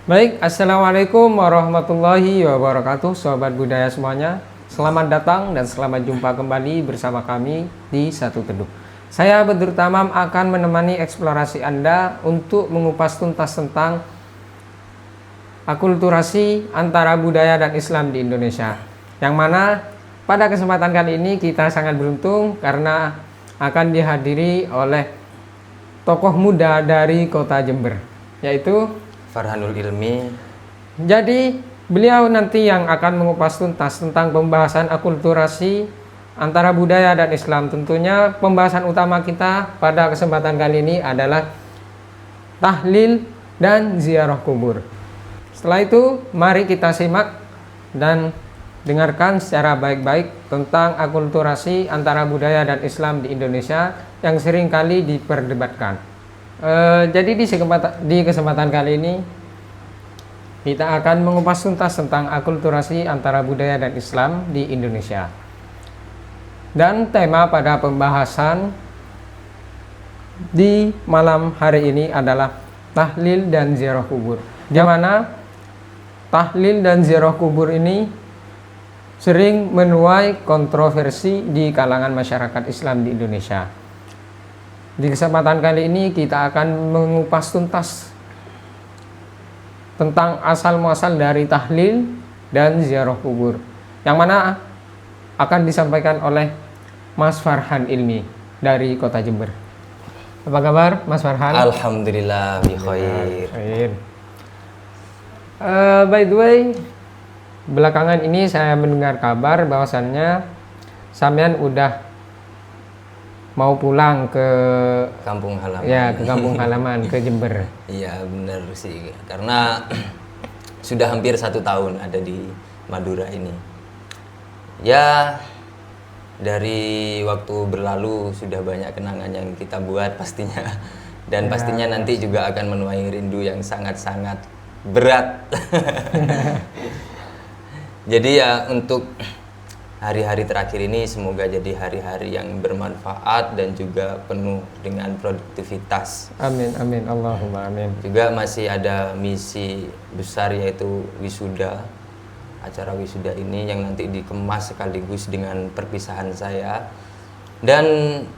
Baik, Assalamualaikum warahmatullahi wabarakatuh, Sobat Budaya semuanya. Selamat datang dan selamat jumpa kembali bersama kami di Satu Teduh. Saya Badrul Tamam akan menemani eksplorasi Anda untuk mengupas tuntas tentang akulturasi antara budaya dan Islam di Indonesia. Yang mana pada kesempatan kali ini kita sangat beruntung karena akan dihadiri oleh tokoh muda dari kota Jember, yaitu Farhanul Ilmi. Jadi beliau nanti yang akan mengupas tuntas tentang pembahasan akulturasi antara budaya dan Islam. Tentunya pembahasan utama kita pada kesempatan kali ini adalah tahlil dan ziarah kubur. Setelah itu mari kita simak dan dengarkan secara baik-baik tentang akulturasi antara budaya dan Islam di Indonesia yang sering kali diperdebatkan. Jadi di kesempatan kali ini kita akan mengupas tuntas tentang akulturasi antara budaya dan Islam di Indonesia. Dan tema pada pembahasan di malam hari ini adalah tahlil dan ziarah kubur. Di mana tahlil dan ziarah kubur ini sering menuai kontroversi di kalangan masyarakat Islam di Indonesia. Di kesempatan kali ini kita akan mengupas tuntas tentang asal-muasal dari tahlil dan ziarah kubur, yang mana akan disampaikan oleh Mas Farhan Ilmi dari Kota Jember. Apa kabar Mas Farhan? Alhamdulillah bi khair. By the way, belakangan ini saya mendengar kabar bahwasannya sampean udah mau pulang ke kampung halaman. Ya, ke kampung halaman, ke Jember. Iya benar sih, karena sudah hampir 1 tahun ada di Madura ini. Ya, dari waktu berlalu sudah banyak kenangan yang kita buat pastinya. Dan pastinya nanti juga akan menuai rindu yang sangat-sangat berat. Jadi ya, untuk hari-hari terakhir ini semoga jadi hari-hari yang bermanfaat dan juga penuh dengan produktivitas. Amin, amin, Allahumma amin. Juga masih ada misi besar, yaitu wisuda. Acara wisuda ini yang nanti dikemas sekaligus dengan perpisahan saya. Dan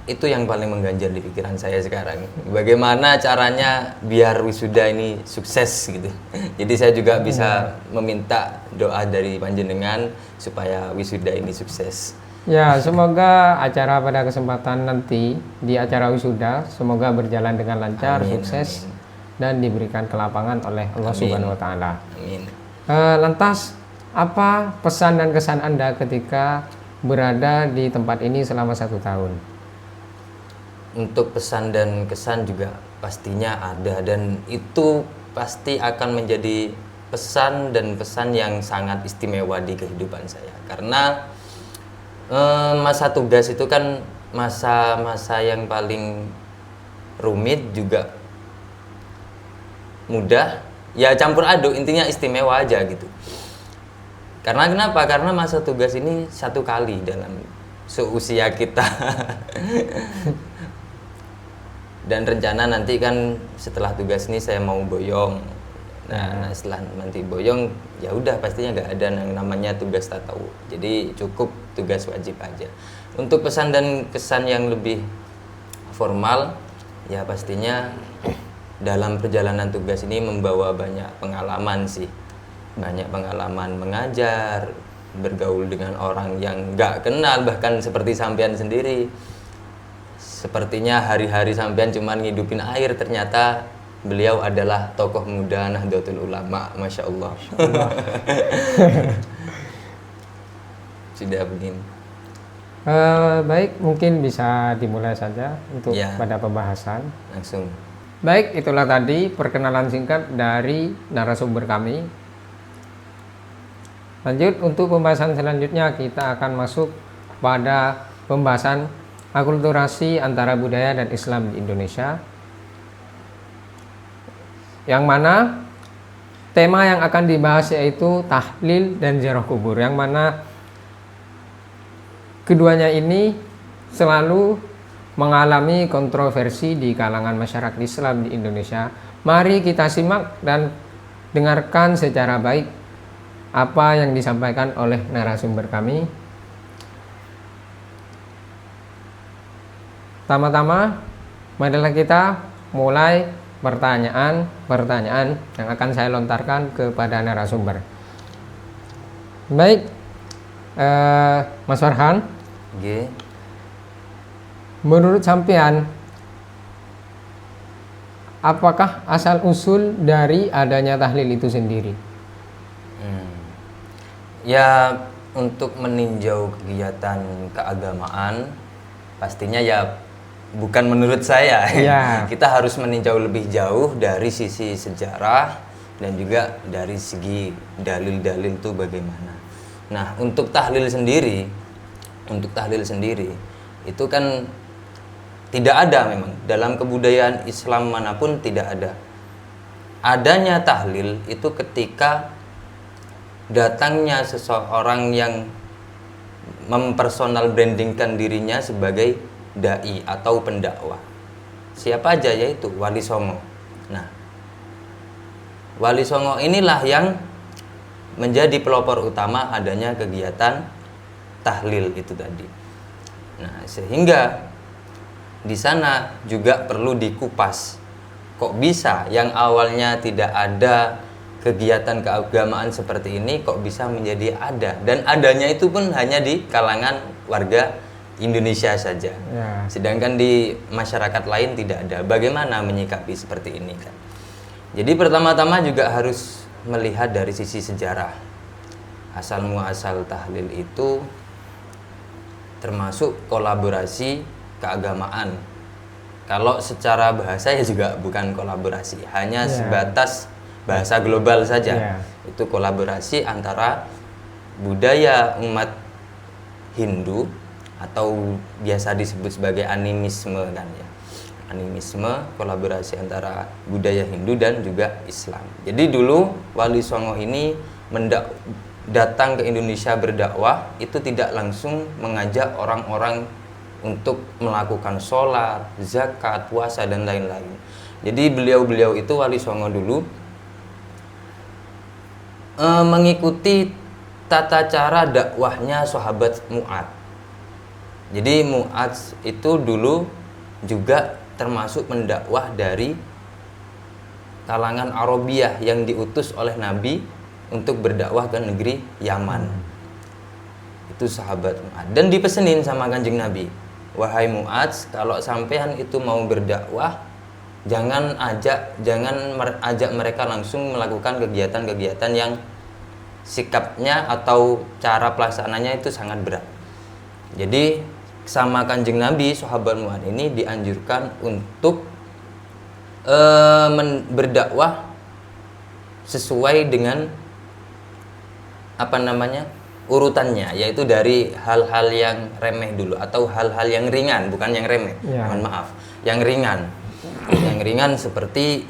itu yang paling mengganjal di pikiran saya sekarang. Bagaimana caranya biar wisuda ini sukses gitu. Jadi saya juga bisa meminta doa dari panjenengan supaya wisuda ini sukses. Ya, semoga acara pada kesempatan nanti di acara wisuda semoga berjalan dengan lancar, Amin, sukses, amin. Dan diberikan kelapangan oleh Allah Amin. Subhanahu wa taala. Amin. Lantas apa pesan dan kesan Anda ketika berada di tempat ini selama 1 tahun? Untuk pesan dan kesan juga pastinya ada, dan itu pasti akan menjadi pesan dan pesan yang sangat istimewa di kehidupan saya. Karena masa tugas itu kan masa-masa yang paling rumit juga mudah, ya campur aduk, intinya istimewa aja gitu. Karena kenapa? Karena masa tugas ini 1 kali dalam seusia kita. Dan rencana nanti kan setelah tugas ini saya mau boyong. Nah, setelah nanti boyong, ya udah pastinya nggak ada yang namanya tugas tatawu. Jadi cukup tugas wajib aja. Untuk pesan dan kesan yang lebih formal, ya pastinya dalam perjalanan tugas ini membawa banyak pengalaman sih. Banyak pengalaman mengajar, bergaul dengan orang yang nggak kenal, bahkan seperti sampean sendiri. Sepertinya hari-hari sampean cuman ngidupin air, ternyata beliau adalah tokoh muda Nahdlatul Ulama, Masya Allah. Sudah begini. Baik, mungkin bisa dimulai saja untuk Ya. pada pembahasan. Langsung. Baik, itulah tadi perkenalan singkat dari narasumber kami. Lanjut, untuk pembahasan selanjutnya kita akan masuk pada pembahasan akulturasi antara budaya dan Islam di Indonesia, yang mana tema yang akan dibahas yaitu tahlil dan ziarah kubur, yang mana keduanya ini selalu mengalami kontroversi di kalangan masyarakat Islam di Indonesia. Mari kita simak dan dengarkan secara baik apa yang disampaikan oleh narasumber kami. Pertama-tama, marilah kita mulai pertanyaan-pertanyaan yang akan saya lontarkan kepada narasumber. Baik, Mas Farhan, G. menurut sampean, apakah asal-usul dari adanya tahlil itu sendiri? Ya, untuk meninjau kegiatan keagamaan, pastinya ya bukan menurut saya. Ya. Kita harus meninjau lebih jauh dari sisi sejarah dan juga dari segi dalil-dalil itu bagaimana. Nah, untuk tahlil sendiri itu kan tidak ada, memang dalam kebudayaan Islam manapun tidak ada. Adanya tahlil itu ketika datangnya seseorang yang mempersonal brandingkan dirinya sebagai dai atau pendakwah. Siapa aja, yaitu Wali Songo. Nah, Wali Songo inilah yang menjadi pelopor utama adanya kegiatan tahlil itu tadi. Nah, sehingga di sana juga perlu dikupas. Kok bisa yang awalnya tidak ada kegiatan keagamaan seperti ini kok bisa menjadi ada, dan adanya itu pun hanya di kalangan warga Indonesia saja. Ya. Sedangkan di masyarakat lain tidak ada. Bagaimana menyikapi seperti ini kan? Jadi pertama-tama juga harus melihat dari sisi sejarah. Asal muasal tahlil itu termasuk kolaborasi keagamaan. Kalau secara bahasa ya juga bukan kolaborasi, hanya sebatas bahasa global saja. Itu kolaborasi antara budaya umat Hindu atau biasa disebut sebagai animisme kan ya. Animisme, kolaborasi antara budaya Hindu dan juga Islam. Jadi dulu Wali Songo ini datang ke Indonesia berdakwah itu tidak langsung mengajak orang-orang untuk melakukan sholat, zakat, puasa dan lain-lain. Jadi beliau itu Wali Songo dulu mengikuti tata cara dakwahnya sahabat Mu'adz. Jadi Mu'adz itu dulu juga termasuk pendakwah dari kalangan Arabiyah yang diutus oleh Nabi untuk berdakwah ke negeri Yaman. Itu sahabat Mu'adz, dan dipesenin sama Kanjeng Nabi, wahai Mu'adz, kalau sampean itu mau berdakwah, jangan ajak mereka langsung melakukan kegiatan-kegiatan yang sikapnya atau cara pelaksananya itu sangat berat. Jadi sama Kanjeng Nabi, sahabat Mu'adz ini dianjurkan untuk berdakwah sesuai dengan urutannya, yaitu dari hal-hal yang remeh dulu atau hal-hal yang ringan, bukan yang remeh. Mohon maaf, yang ringan. Yang ringan seperti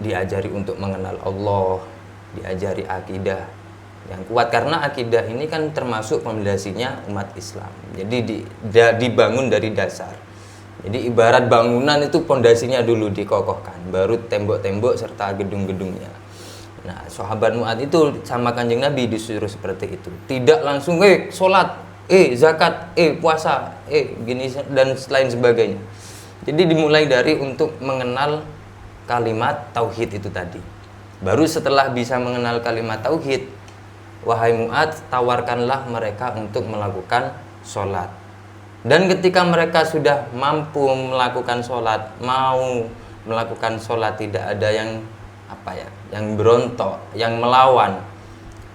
diajari untuk mengenal Allah, diajari akidah yang kuat, karena akidah ini kan termasuk pondasinya umat Islam. Jadi dibangun dari dasar. Jadi ibarat bangunan itu pondasinya dulu dikokohkan, baru tembok-tembok serta gedung-gedungnya. Nah, sahabat Mu'adz itu sama Kanjeng Nabi disuruh seperti itu. Tidak langsung sholat, zakat, puasa, gini dan lain sebagainya. Jadi dimulai dari untuk mengenal kalimat tauhid itu tadi. Baru setelah bisa mengenal kalimat tauhid, wahai Mu'adz, tawarkanlah mereka untuk melakukan sholat. Dan ketika mereka sudah mampu melakukan sholat, mau melakukan sholat, tidak ada yang yang berontok, yang melawan,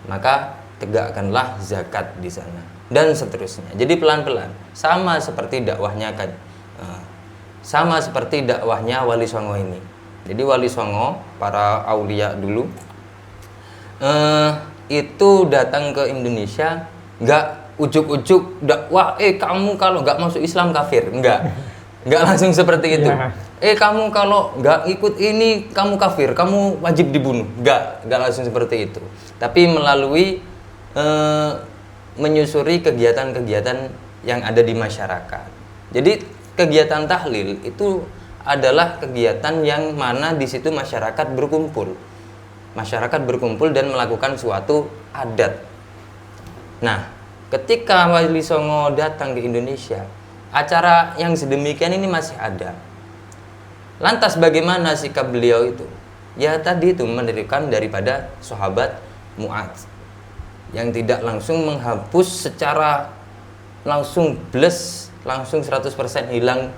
maka tegakkanlah zakat di sana dan seterusnya. Jadi pelan-pelan, sama seperti dakwahnya Wali Songo ini. Jadi Wali Songo, para aulia dulu itu datang ke Indonesia nggak ujuk-ujuk dakwah, kamu kalau nggak masuk Islam kafir, nggak langsung seperti itu. Kamu kalau nggak ikut ini kamu kafir, kamu wajib dibunuh, nggak langsung seperti itu. Tapi melalui menyusuri kegiatan-kegiatan yang ada di masyarakat. Jadi kegiatan tahlil itu adalah kegiatan yang mana di situ masyarakat berkumpul. masyarakat berkumpul dan melakukan suatu adat. Nah, ketika Wali Songo datang ke Indonesia, acara yang sedemikian ini masih ada. Lantas bagaimana sikap beliau itu? Ya tadi itu mendirikan daripada sahabat Mu'adz yang tidak langsung menghapus secara langsung langsung 100% hilang,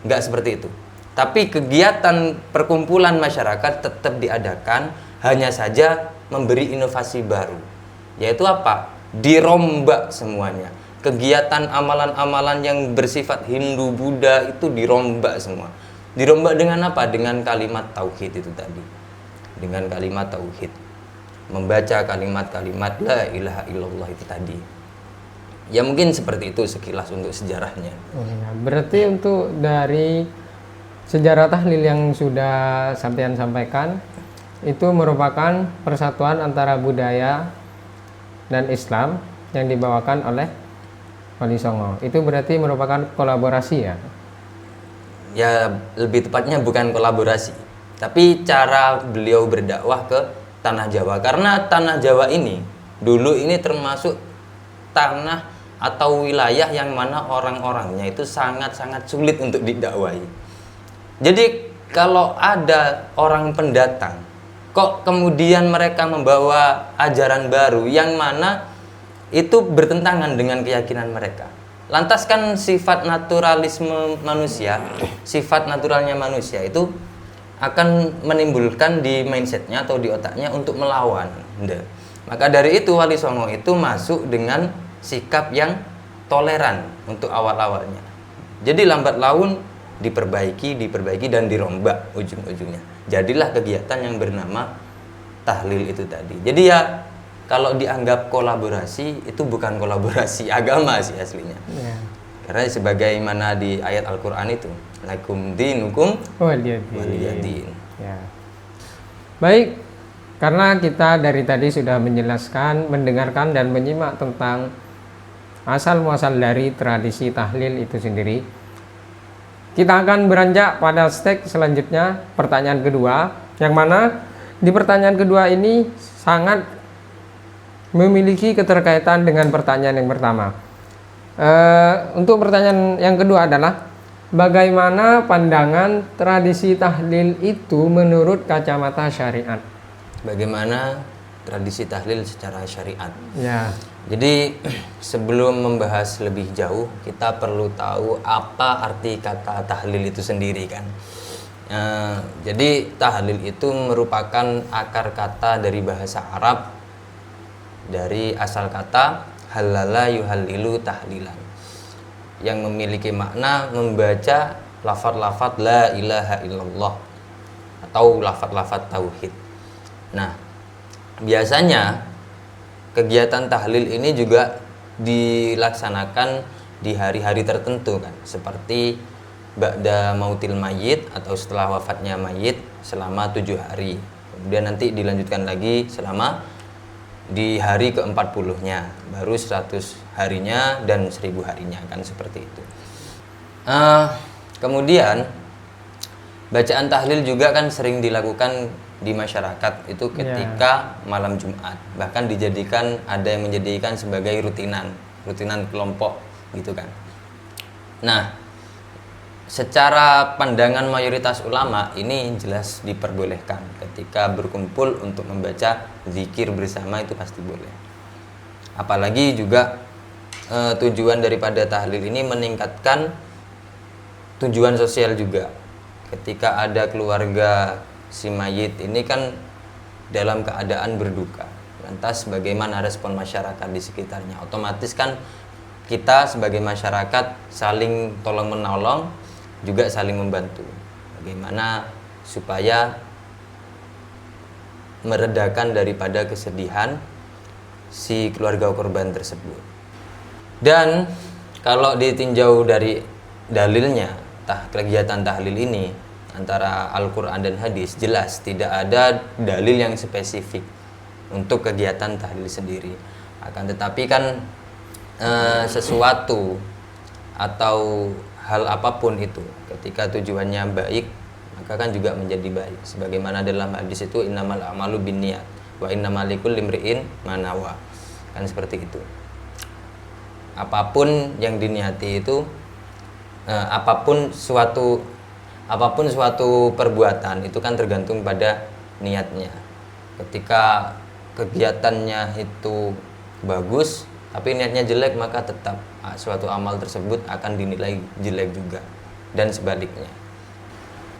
nggak seperti itu. Tapi kegiatan perkumpulan masyarakat tetap diadakan, hanya saja memberi inovasi baru. Yaitu apa? Dirombak semuanya. Kegiatan amalan-amalan yang bersifat Hindu, Buddha itu dirombak semua. Dirombak dengan apa? Dengan kalimat tauhid itu tadi. Dengan kalimat tauhid. Membaca kalimat-kalimat la ilaha illallah itu tadi. Ya mungkin seperti itu sekilas untuk sejarahnya. Berarti untuk dari sejarah tahlil yang sudah sampean sampaikan itu merupakan persatuan antara budaya dan Islam yang dibawakan oleh Wali Songo. Itu berarti merupakan kolaborasi ya? Ya lebih tepatnya bukan kolaborasi, tapi cara beliau berdakwah ke Tanah Jawa. Karena Tanah Jawa ini dulu ini termasuk tanah atau wilayah yang mana orang-orangnya itu sangat-sangat sulit untuk didakwai. Jadi kalau ada orang pendatang, kok kemudian mereka membawa ajaran baru yang mana itu bertentangan dengan keyakinan mereka. Lantas kan sifat naturalisme manusia, sifat naturalnya manusia itu akan menimbulkan di mindsetnya atau di otaknya untuk melawan. Maka dari itu Wali Songo itu masuk dengan sikap yang toleran untuk awal-awalnya. Jadi lambat laun diperbaiki dan dirombak ujung-ujungnya. Jadilah kegiatan yang bernama tahlil itu tadi. Jadi ya kalau dianggap kolaborasi itu bukan kolaborasi agama sih aslinya. Ya. Karena sebagaimana di ayat Al-Qur'an itu, lakum dinukum waliyadin. Ya. Baik, karena kita dari tadi sudah menjelaskan, mendengarkan dan menyimak tentang asal muasal dari tradisi tahlil itu sendiri. Kita akan beranjak pada step selanjutnya, pertanyaan kedua, yang mana di pertanyaan kedua ini sangat memiliki keterkaitan dengan pertanyaan yang pertama. Untuk pertanyaan yang kedua adalah bagaimana pandangan tradisi tahlil itu menurut kacamata syariat? Bagaimana tradisi tahlil secara syariat? Ya. Jadi sebelum membahas lebih jauh, kita perlu tahu apa arti kata tahlil itu sendiri kan. Jadi tahlil itu merupakan akar kata dari bahasa Arab, dari asal kata halala yuhallilu tahlilan, yang memiliki makna membaca lafaz-lafaz la ilaha illallah atau lafaz-lafaz tauhid. Nah, biasanya kegiatan tahlil ini juga dilaksanakan di hari-hari tertentu kan, seperti ba'da mautil mayyit atau setelah wafatnya mayit selama 7 hari. Kemudian nanti dilanjutkan lagi selama di hari ke-40-nya, baru 100 harinya dan 1000 harinya kan, seperti itu. Kemudian bacaan tahlil juga kan sering dilakukan di masyarakat itu ketika malam Jumat, bahkan dijadikan, ada yang menjadikan sebagai rutinan kelompok gitu kan. Nah, secara pandangan mayoritas ulama ini jelas diperbolehkan ketika berkumpul untuk membaca zikir bersama, itu pasti boleh. Apalagi juga tujuan daripada tahlil ini meningkatkan tujuan sosial juga. Ketika ada keluarga si mayit ini kan dalam keadaan berduka, lantas bagaimana respon masyarakat di sekitarnya? Otomatis kan kita sebagai masyarakat saling tolong menolong, juga saling membantu. Bagaimana supaya meredakan daripada kesedihan si keluarga korban tersebut. Dan kalau ditinjau dari dalilnya, kegiatan tahlil ini antara Al-Quran dan hadis, jelas tidak ada dalil yang spesifik untuk kegiatan tahlil sendiri. Akan tetapi kan sesuatu atau hal apapun itu ketika tujuannya baik, maka maka kan juga menjadi baik. Sebagaimana dalam hadis itu innamal a'malu binniyat wa innamal likulli imri'in ma nawa. Kan seperti itu. Apapun yang diniati itu apapun suatu perbuatan itu kan tergantung pada niatnya. Ketika kegiatannya itu bagus tapi niatnya jelek, maka tetap suatu amal tersebut akan dinilai jelek juga, dan sebaliknya.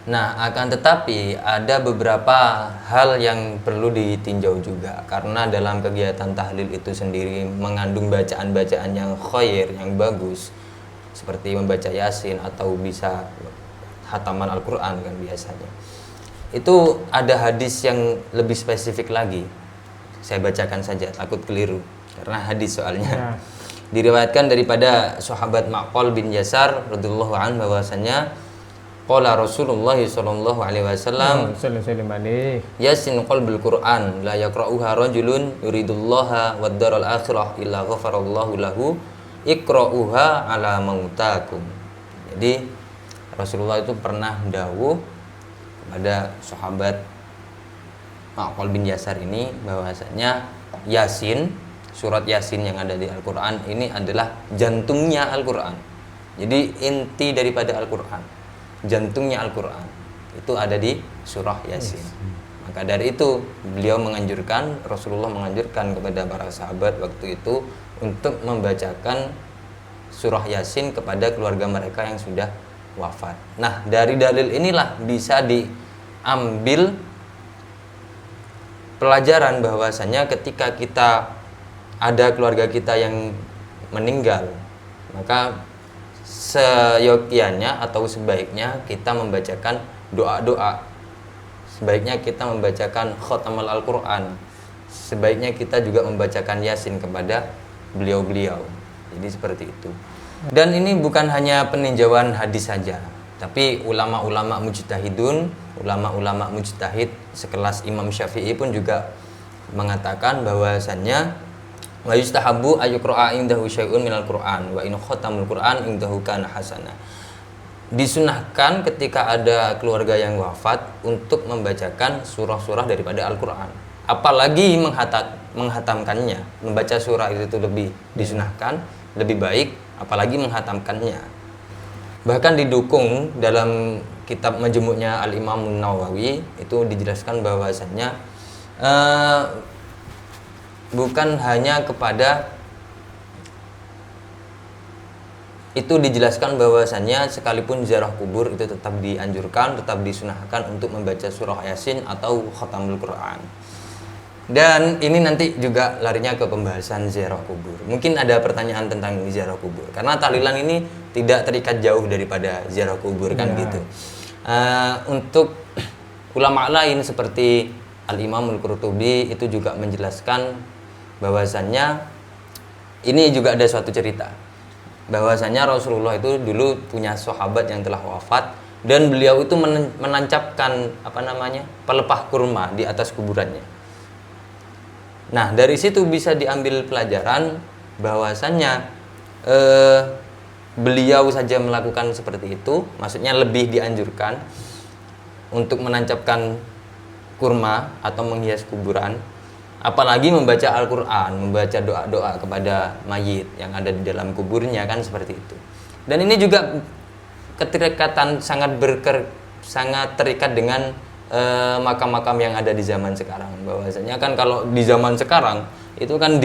Nah, akan tetapi ada beberapa hal yang perlu ditinjau juga, karena dalam kegiatan tahlil itu sendiri mengandung bacaan-bacaan yang khair, yang bagus, seperti membaca Yasin atau bisa khataman Al-Quran kan biasanya. Itu ada hadis yang lebih spesifik lagi. Saya bacakan saja, takut keliru karena hadis soalnya. Diriwayatkan daripada sahabat Ma'qal bin Yasar radhiyallahu anhu bahwasanya qala Rasulullah sallallahu alaihi wasallam Yasin qalbul Qur'an la yaqra'uha rajulun yuridullaha wad daral akhirah illa ghafarallahu lahu iqra'uha ala mautakum. Jadi Rasulullah itu pernah dawuh kepada sahabat Ma'qal bin Yasar ini bahwasanya Yasin, surat Yasin yang ada di Al-Qur'an ini adalah jantungnya Al-Qur'an. Jadi inti daripada Al-Qur'an, jantungnya Al-Quran itu ada di surah Yasin. Maka dari itu Rasulullah menganjurkan kepada para sahabat waktu itu untuk membacakan surah Yasin kepada keluarga mereka yang sudah wafat. Nah, dari dalil inilah bisa diambil pelajaran bahwasanya ketika kita ada keluarga kita yang meninggal, maka seyogianya atau sebaiknya kita membacakan doa-doa, sebaiknya kita membacakan khatamal Al-Quran, sebaiknya kita juga membacakan Yasin kepada beliau-beliau. Jadi seperti itu. Dan ini bukan hanya peninjauan hadis saja, tapi ulama-ulama mujtahidun, ulama-ulama mujtahid sekelas Imam Syafi'i pun juga mengatakan bahwasannya wa yustahabbu ayyuqra'a indahu syai'un minal Qur'an wa in khatamul Qur'an indahu kana hasanah. Disunahkan ketika ada keluarga yang wafat untuk membacakan surah-surah daripada Al-Qur'an. Apalagi menghatamkannya, membaca surah itu lebih disunahkan, lebih baik, apalagi menghatamkannya. Bahkan didukung dalam kitab Majmu'nya Al-Imam Nawawi itu dijelaskan bahwasannya bukan hanya kepada itu, dijelaskan bahwasannya sekalipun ziarah kubur itu tetap dianjurkan, tetap disunahkan untuk membaca surah Yasin atau khatamul Quran. Dan ini nanti juga larinya ke pembahasan ziarah kubur. Mungkin ada pertanyaan tentang ziarah kubur, karena tahlilan ini tidak terikat jauh daripada ziarah kubur kan gitu. Untuk ulama lain seperti Al-Imamul Qurtubi itu juga menjelaskan bahwasannya ini juga ada suatu cerita bahwasannya Rasulullah itu dulu punya sahabat yang telah wafat dan beliau itu menancapkan pelepah kurma di atas kuburannya. Nah, dari situ bisa diambil pelajaran bahwasannya beliau saja melakukan seperti itu, maksudnya lebih dianjurkan untuk menancapkan kurma atau menghias kuburan, apalagi membaca Al-Quran, membaca doa-doa kepada mayit yang ada di dalam kuburnya kan seperti itu. Dan ini juga keterikatan sangat terikat dengan makam-makam yang ada di zaman sekarang. Bahwasanya kan kalau di zaman sekarang itu kan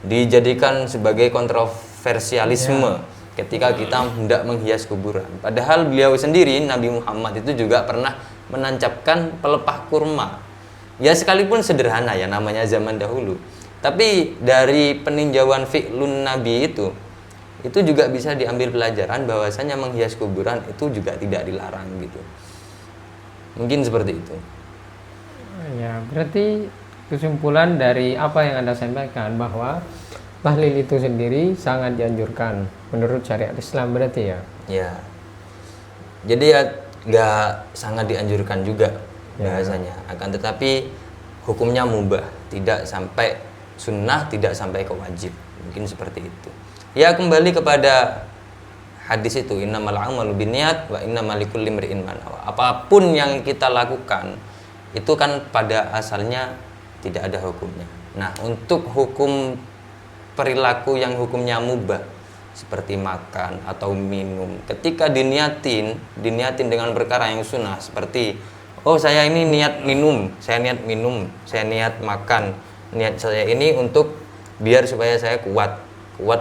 dijadikan sebagai kontroversialisme ketika kita hendak menghias kuburan. Padahal beliau sendiri, Nabi Muhammad itu juga pernah menancapkan pelepah kurma. Ya sekalipun sederhana ya, namanya zaman dahulu. Tapi dari peninjauan fi'lun Nabi itu juga bisa diambil pelajaran bahwasanya menghias kuburan itu juga tidak dilarang gitu. Mungkin seperti itu. Ya, berarti kesimpulan dari apa yang Anda sampaikan bahwa tahlil itu sendiri sangat dianjurkan menurut syariat Islam berarti ya? Ya. Jadi ya nggak sangat dianjurkan juga bahasanya, akan tetapi hukumnya mubah, tidak sampai sunnah, tidak sampai ke wajib, mungkin seperti itu. Ya, kembali kepada hadis itu, innamal a'malu binniyat wa innamal likulli imri'in ma nawa. Apapun yang kita lakukan itu kan pada asalnya tidak ada hukumnya. Nah, untuk hukum perilaku yang hukumnya mubah seperti makan atau minum, ketika diniatin dengan perkara yang sunnah, seperti oh saya ini niat minum, saya niat makan, niat saya ini untuk biar supaya saya kuat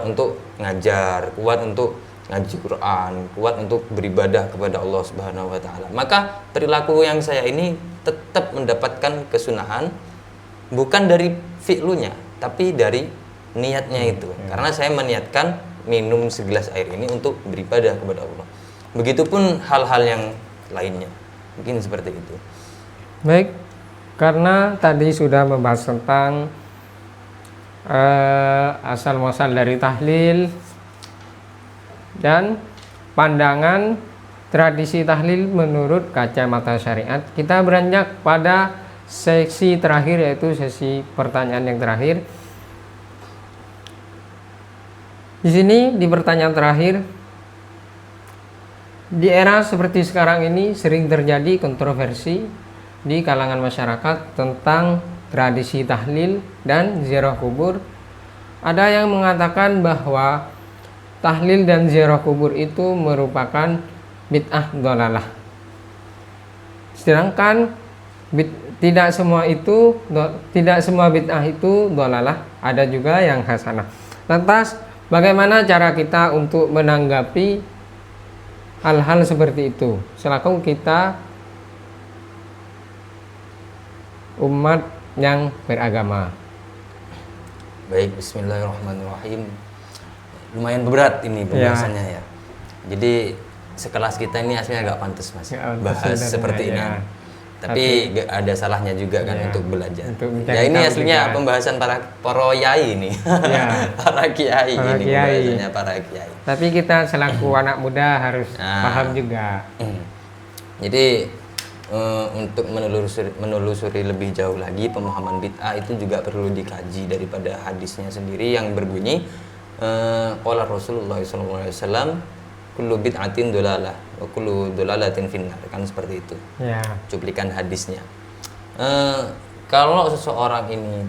untuk ngajar, kuat untuk ngaji Quran, kuat untuk beribadah kepada Allah Subhanahu wa taala. Maka perilaku yang saya ini tetap mendapatkan kesunahan bukan dari fi'lunya, tapi dari niatnya itu. Karena saya meniatkan minum segelas air ini untuk beribadah kepada Allah. Begitupun hal-hal yang lainnya. Mungkin seperti itu. Baik, karena tadi sudah membahas tentang asal muasal dari tahlil dan pandangan tradisi tahlil menurut kacamata syariat, kita beranjak pada sesi terakhir, yaitu sesi pertanyaan yang terakhir. Di sini di pertanyaan terakhir, di era seperti sekarang ini sering terjadi kontroversi di kalangan masyarakat tentang tradisi tahlil dan ziarah kubur. Ada yang mengatakan bahwa tahlil dan ziarah kubur itu merupakan bid'ah dhalalah. Sedangkan tidak semua bid'ah itu dhalalah, ada juga yang hasanah. Lantas bagaimana cara kita untuk menanggapi hal-hal seperti itu selaku kita umat yang beragama? Baik, bismillahirrahmanirrahim. Lumayan berat ini pembahasannya ya. Jadi sekelas kita ini aslinya agak pantas Mas bahas seperti ini. Tapi ada salahnya juga kan untuk belajar. Ya ini aslinya juga pembahasan para yai ini. Ya. para kiai ini pembahasannya para kiai. Tapi kita selaku anak muda harus paham juga. Jadi untuk menelusuri lebih jauh lagi pemahaman bid'ah itu juga perlu dikaji daripada hadisnya sendiri yang berbunyi qala Rasulullah SAW kullu bid'atin dolalah wa kullu dolalatin finnar, kan seperti itu ya. Cuplikan hadisnya. Kalau seseorang ini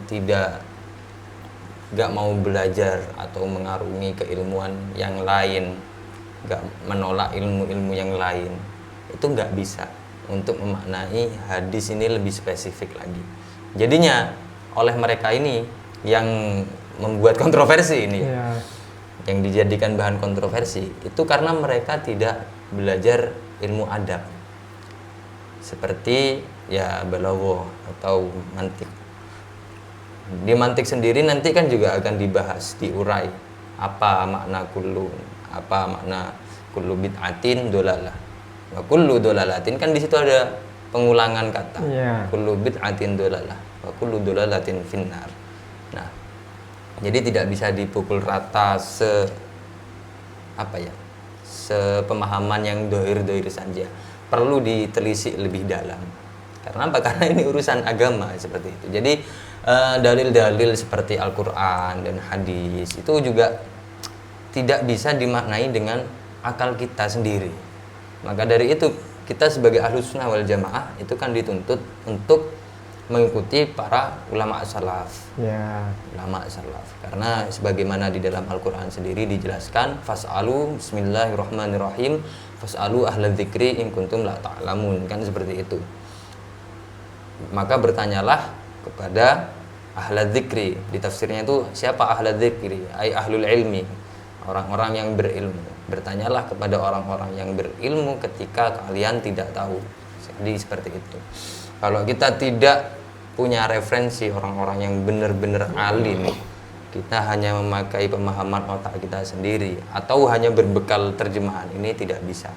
gak mau belajar atau mengarungi keilmuan yang lain, gak menolak ilmu-ilmu yang lain, itu gak bisa untuk memaknai hadis ini lebih spesifik lagi. Jadinya oleh mereka ini yang membuat kontroversi ini ya, yang dijadikan bahan kontroversi itu karena mereka tidak belajar ilmu adab seperti ya balaghah atau mantik. Di mantik sendiri nanti kan juga akan dibahas, diurai apa makna kullu bid'atin dolalah wa kullu dolalatin, kan di situ ada pengulangan kata ya. Kullu bid'atin dolalah wa kullu dolalatin finnar. Nah, jadi tidak bisa dipukul rata sepemahaman yang dohir-dohir saja. Perlu ditelisik lebih dalam. Karena apa? Karena ini urusan agama seperti itu. Jadi dalil-dalil seperti Al-Quran dan hadis itu juga tidak bisa dimaknai dengan akal kita sendiri. Maka dari itu kita sebagai Ahlus Sunnah wal Jamaah itu kan dituntut untuk mengikuti para ulama salaf. Ya. Ulama salaf. Karena sebagaimana di dalam Al-Qur'an sendiri dijelaskan, fas'alu bismillahirrahmanirrahim, fas'alu ahla dzikri in kuntum la ta'lamun, kan seperti itu. Maka bertanyalah kepada ahla dzikri. Di tafsirnya itu siapa ahla dzikri? Ai ahlul ilmi, orang-orang yang berilmu. Bertanyalah kepada orang-orang yang berilmu ketika kalian tidak tahu. Jadi seperti itu. Kalau kita tidak punya referensi orang-orang yang benar-benar alim, kita hanya memakai pemahaman otak kita sendiri atau hanya berbekal terjemahan, ini tidak bisa.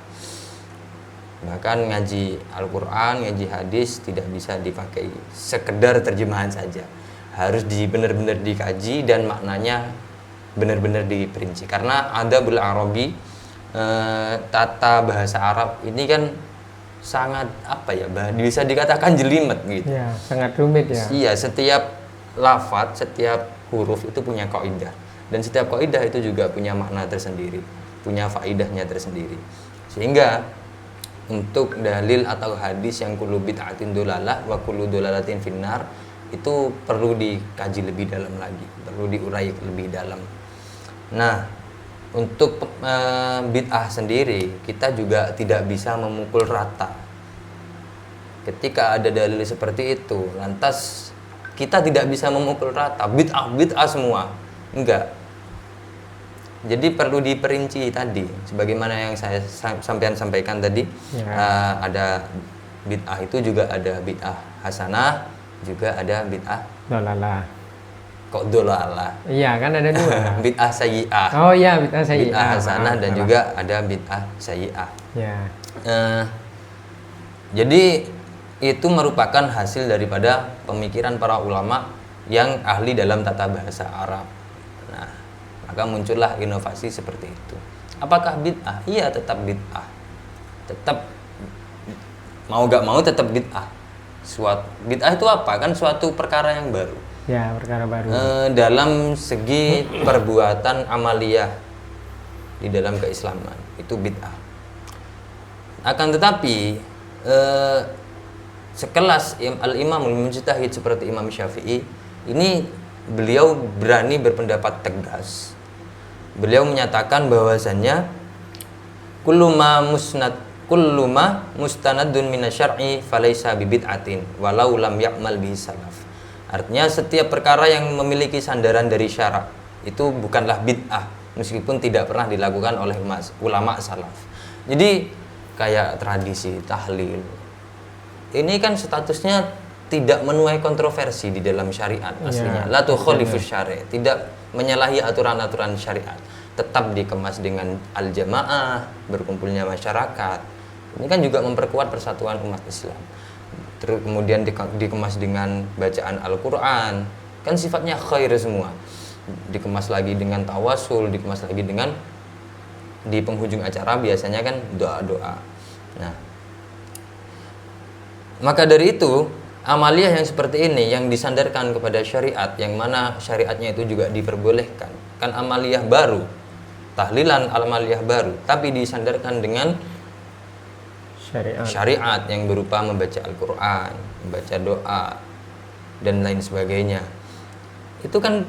Bahkan ngaji Al-Quran, ngaji hadis tidak bisa dipakai sekedar terjemahan saja. Harus benar-benar dikaji dan maknanya benar-benar diperinci. Karena adabul Arabi, tata bahasa Arab ini kan sangat bisa dikatakan jelimet gitu. Ya, sangat rumit ya. Iya, setiap lafadz, setiap huruf itu punya kaidah dan setiap kaidah itu juga punya makna tersendiri. punya faidahnya tersendiri. Sehingga untuk dalil atau hadis yang kullu bid'atin dolalah wa kullu dolalatin finnar itu perlu dikaji lebih dalam lagi, perlu diurai lebih dalam. Nah, untuk bid'ah sendiri kita juga tidak bisa memukul rata. Ketika ada dalil seperti itu, lantas kita tidak bisa memukul rata bid'ah semua. Enggak. Jadi perlu diperinci tadi, sebagaimana yang saya sampaikan tadi, ada bid'ah itu juga ada bid'ah hasanah, juga ada bid'ah dolalah. Kok dolalah? Iya kan ada dua. Bid'ah sayyi'ah. Oh iya, bid'ah sayyi'ah. Bid'ah hasanah dan juga ada bid'ah sayyi'ah. Ya. Jadi itu merupakan hasil daripada pemikiran para ulama yang ahli dalam tata bahasa Arab. Nah, maka muncullah inovasi seperti itu. Apakah bid'ah? Iya, tetap bid'ah. Tetap mau gak mau tetap bid'ah. Bid'ah itu apa? Kan suatu perkara yang baru. Ya, perkara baru. Dalam segi perbuatan amaliyah di dalam keislaman itu bid'ah. Akan tetapi sekelas al-imamul mujtahid seperti Imam Syafi'i ini, beliau berani berpendapat tegas. Beliau menyatakan bahwasannya kullu ma mustanadun minasyar'i falaisa bibid'atin walau lam ya'mal bihi salaf. Artinya setiap perkara yang memiliki sandaran dari syarak itu bukanlah bid'ah meskipun tidak pernah dilakukan oleh ulama salaf. Jadi kayak tradisi tahlil ini kan statusnya tidak menuai kontroversi di dalam syariat aslinya. La tukhalifus syari', tidak menyalahi aturan-aturan syariat. Tetap dikemas dengan al-jamaah, berkumpulnya masyarakat. Ini kan juga memperkuat persatuan umat Islam. Terus kemudian dikemas dengan bacaan Al-Qur'an, kan sifatnya khair semua. Dikemas lagi dengan tawasul, dikemas lagi dengan di penghujung acara biasanya kan doa-doa. Nah, maka dari itu amaliyah yang seperti ini yang disandarkan kepada syariat, yang mana syariatnya itu juga diperbolehkan, kan amaliyah baru, tahlilan amaliyah baru, tapi disandarkan dengan syariat yang berupa membaca Al-Quran, membaca doa dan lain sebagainya. Itu kan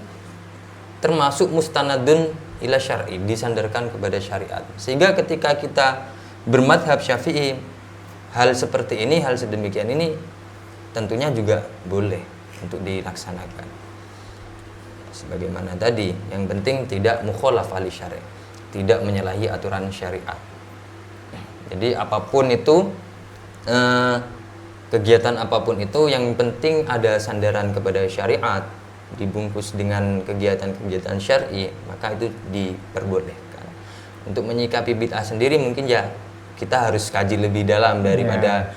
termasuk mustanadun ila syar'i, disandarkan kepada syariat. Sehingga ketika kita bermadhab Syafi'i, hal seperti ini, hal sedemikian ini tentunya juga boleh untuk dilaksanakan. Sebagaimana tadi, yang penting tidak mukhalaf li syari', tidak menyalahi aturan syariat. Jadi apapun itu, kegiatan apapun itu, yang penting ada sandaran kepada syariat, dibungkus dengan kegiatan-kegiatan syar'i, maka itu diperbolehkan. Untuk menyikapi bid'ah sendiri mungkin ya kita harus kaji lebih dalam daripada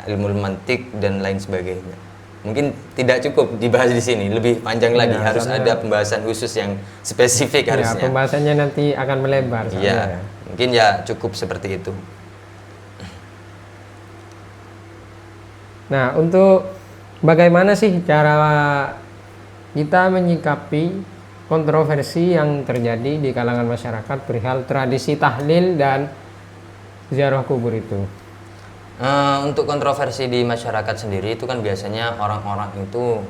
ilmu mantik dan lain sebagainya. Mungkin tidak cukup dibahas di sini, lebih panjang lagi. Harus ada pembahasan khusus yang spesifik harusnya. Pembahasannya nanti akan melebar. Iya, mungkin ya cukup seperti itu. Nah, untuk bagaimana sih cara kita menyikapi kontroversi yang terjadi di kalangan masyarakat perihal tradisi tahlil dan ziarah kubur itu? Untuk kontroversi di masyarakat sendiri itu kan biasanya orang-orang itu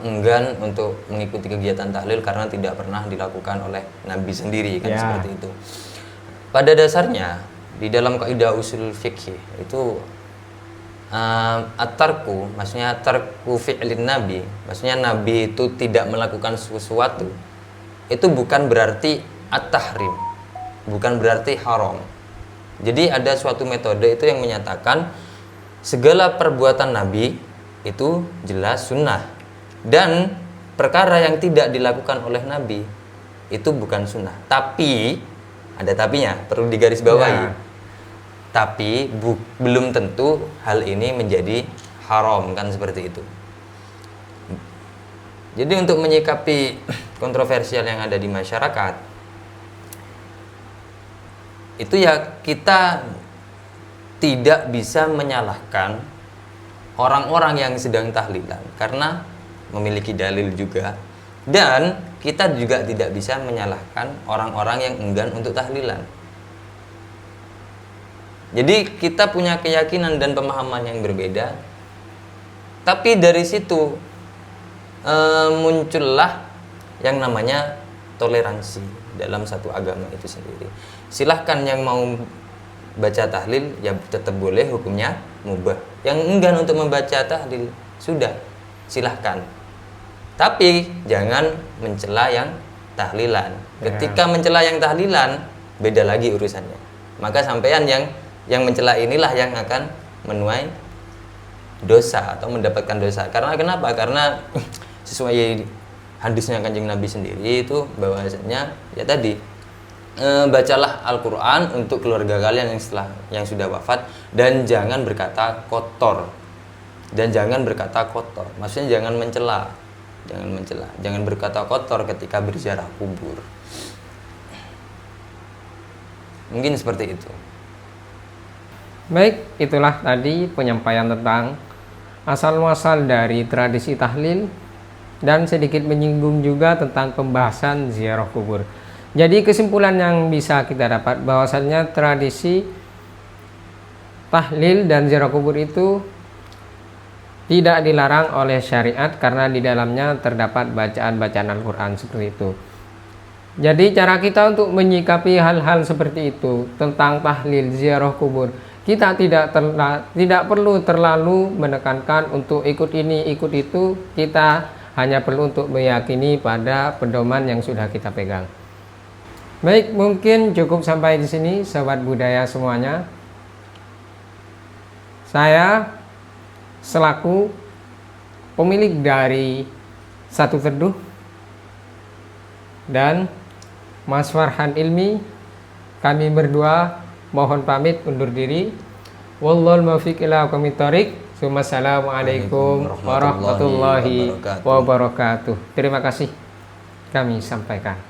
enggan untuk mengikuti kegiatan tahlil karena tidak pernah dilakukan oleh Nabi sendiri kan, seperti itu. Pada dasarnya di dalam kaidah usul fikih itu at-tarku, maksudnya tarku fi'lin Nabi, maksudnya Nabi itu tidak melakukan sesuatu, itu bukan berarti at-tahrim, bukan berarti haram. Jadi ada suatu metode itu yang menyatakan segala perbuatan Nabi itu jelas sunnah, dan perkara yang tidak dilakukan oleh Nabi itu bukan sunnah. Tapi ada tapinya, perlu digarisbawahi. Tapi belum tentu hal ini menjadi haram, kan seperti itu. Jadi untuk menyikapi kontroversial yang ada di masyarakat itu ya kita tidak bisa menyalahkan orang-orang yang sedang tahlilan karena memiliki dalil juga, Dan kita juga tidak bisa menyalahkan orang-orang yang enggan untuk tahlilan. Jadi kita punya keyakinan dan pemahaman yang berbeda, tapi dari situ muncullah yang namanya toleransi dalam satu agama itu sendiri. Silahkan yang mau baca tahlil ya tetap boleh, hukumnya mubah. Yang enggan untuk membaca tahlil sudah silahkan, tapi jangan mencela yang tahlilan. Ketika mencela yang tahlilan beda lagi urusannya. Maka sampean yang mencela inilah yang akan menuai dosa atau mendapatkan dosa. Karena kenapa? Karena sesuai hadisnya Kanjeng Nabi sendiri itu bahwasanya ya tadi bacalah Al-Qur'an untuk keluarga kalian yang sudah wafat, dan jangan berkata kotor. Dan jangan berkata kotor. Maksudnya jangan mencela. Jangan berkata kotor ketika berziarah kubur. Mungkin seperti itu. Baik, itulah tadi penyampaian tentang asal-muasal dari tradisi tahlil dan sedikit menyinggung juga tentang pembahasan ziarah kubur. Jadi kesimpulan yang bisa kita dapat bahwasannya tradisi tahlil dan ziarah kubur itu tidak dilarang oleh syariat karena di dalamnya terdapat bacaan-bacaan Al-Quran seperti itu. Jadi cara kita untuk menyikapi hal-hal seperti itu tentang tahlil, ziarah kubur, kita tidak perlu terlalu menekankan untuk ikut ini, ikut itu. Kita hanya perlu untuk meyakini pada pedoman yang sudah kita pegang. Baik, mungkin cukup sampai di sini, sobat budaya semuanya. Saya selaku pemilik dari Satu Teduh dan Mas Farhan Ilmi, kami berdua mohon pamit undur diri. Wallahul muwaffiq ila aqwamit thoriq. Wassalamualaikum warahmatullahi wabarakatuh. Terima kasih kami sampaikan.